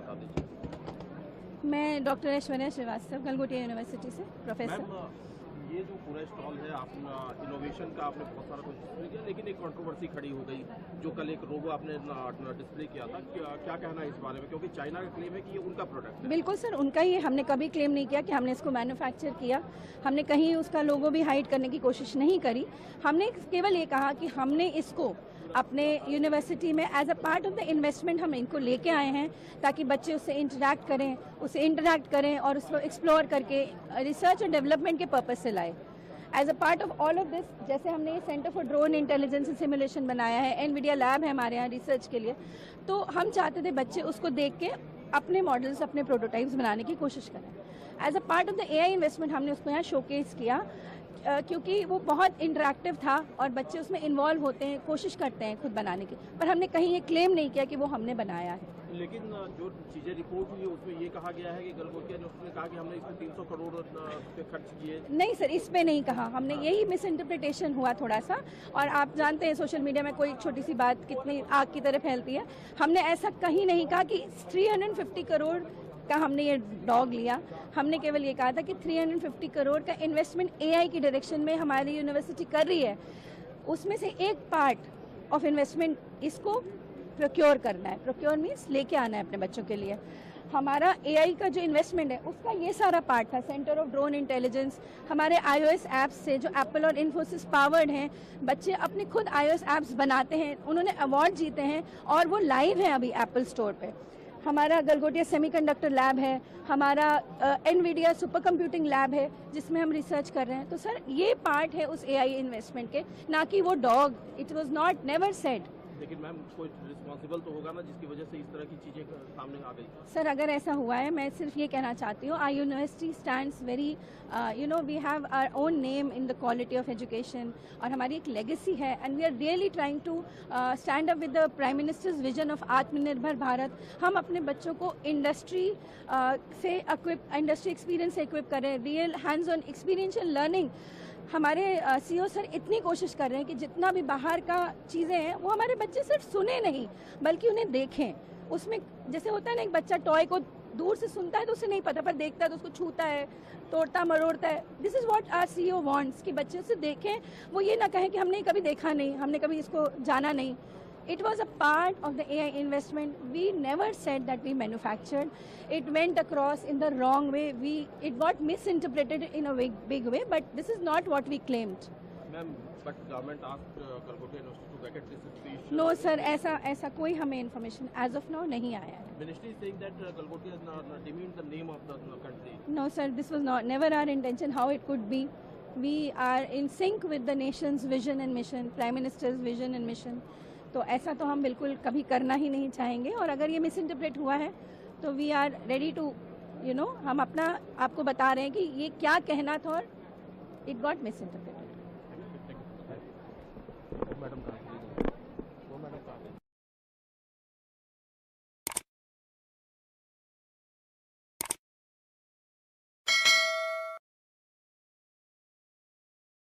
बता दीजिए। मैं डॉक्टर ऐश्वर्या श्रीवास्तव, गलगोटिया यूनिवर्सिटी से प्रोफेसर। ये जो पूरा स्टॉल है, आप इनोवेशन का आपने बहुत सारा कुछ डिस्प्ले किया, लेकिन एक कंट्रोवर्सी खड़ी हो गई। जो कल एक रोबो आपने डिस्प्ले किया था, क्या कहना है इस बारे में? क्योंकि चाइना का क्लेम है कि ये उनका प्रोडक्ट है। बिल्कुल सर, उनका ही। हमने कभी क्लेम नहीं किया कि हमने इसको मैन्युफैक्चर किया। हमने कहीं उसका लोगो भी हाइड करने की कोशिश नहीं करी। हमने केवल ये कहा कि हमने इसको अपने यूनिवर्सिटी में as a part of the investment हम इनको लेके आए हैं, ताकि बच्चे उससे इंटरैक्ट करें और उसको एक्सप्लोर करके रिसर्च और डेवलपमेंट के पर्पज से लाए। As a part of all of this, जैसे हमने ये centre for drone intelligence and simulation बनाया है, एनवीडिया लैब है हमारे यहाँ रिसर्च के लिए, तो हम चाहते थे बच्चे उसको देख के अपने मॉडल्स, अपने प्रोटोटाइप्स बनाने की कोशिश करें। As a part of the AI investment हमने उसको यहाँ शोकेस किया, क्योंकि वो बहुत इंटरैक्टिव था और बच्चे उसमें इन्वॉल्व होते हैं, कोशिश करते हैं खुद बनाने की। पर हमने कहीं ये क्लेम नहीं किया कि वो हमने बनाया है। लेकिन जो चीजें रिपोर्ट हुई है उसमें ये कहा गया है कि गलगोटिया ने उसने कहा कि हमने इसमें 300 करोड़ रुपए खर्च किए। नहीं सर, इस पे नहीं कहा हमने। यही मिस इंटरप्रिटेशन हुआ थोड़ा सा। और आप जानते हैं सोशल मीडिया में कोई छोटी सी बात कितनी आग की तरह फैलती है। हमने ऐसा कहीं नहीं कहा कि 350 करोड़ का हमने ये डॉग लिया। हमने केवल ये कहा था कि 350 करोड़ का इन्वेस्टमेंट एआई की डायरेक्शन में हमारी यूनिवर्सिटी कर रही है, उसमें से एक पार्ट ऑफ इन्वेस्टमेंट इसको प्रोक्योर करना है। प्रोक्योर मीन्स लेके आना है अपने बच्चों के लिए। हमारा एआई का जो इन्वेस्टमेंट है उसका ये सारा पार्ट था। सेंटर ऑफ ड्रोन इंटेलिजेंस, हमारे iOS ऐप्स से जो एप्पल और इन्फोसिस पावर्ड हैं, बच्चे अपने खुद iOS ऐप्स बनाते हैं, उन्होंने अवार्ड जीते हैं और वो लाइव हैं अभी एप्पल स्टोर पे। हमारा गलगोटिया सेमीकंडक्टर लैब है, हमारा एनवीडिया सुपर कंप्यूटिंग लैब है जिसमें हम रिसर्च कर रहे हैं। तो सर ये पार्ट है उस एआई इन्वेस्टमेंट के, ना कि वो dog. It was not never said. लेकिन मैम कोई रिस्पॉन्सिबल तो होगा ना जिसकी वजह से इस तरह की चीजें सामने आ गई। सर अगर ऐसा हुआ है, मैं सिर्फ ये कहना चाहती हूँ, our university stands very we have our own name in the quality of education, और हमारी एक लेगेसी है and we are really trying to stand up with the prime minister's vision of Atmanirbhar Bharat. हम अपने बच्चों को इंडस्ट्री एक्सपीरियंस से equip करें, real hands on experiential learning. हमारे सीईओ सर इतनी कोशिश कर रहे हैं कि जितना भी बाहर का चीज़ें हैं वो हमारे बच्चे सिर्फ सुने नहीं बल्कि उन्हें देखें। उसमें जैसे होता है ना, एक बच्चा टॉय को दूर से सुनता है तो उसे नहीं पता, पर देखता है तो उसको छूता है, तोड़ता मरोड़ता है। This is what our CEO wants कि बच्चे उसे देखें, वो ये ना कहें कि हमने कभी देखा नहीं, हमने कभी इसको जाना नहीं। It was a part of the AI investment. We never said that we manufactured. It went across in the wrong way. It got misinterpreted in a big way, but this is not what we claimed. Ma'am, but government asked Gulgoti University to vacate this institution. No sir, ऐसा कोई हमें information as of now नहीं आया है. Ministry is saying that Gulgoti has demeaned the name of the country. No sir, this was never our intention. How it could be? We are in sync with the nation's vision and mission, Prime Minister's vision and mission. तो ऐसा तो हम बिल्कुल कभी करना ही नहीं चाहेंगे। और अगर ये मिस इंटरप्रेट हुआ है तो वी आर रेडी टू हम अपना आपको बता रहे हैं कि ये क्या कहना था और it got miss interpreted. Madam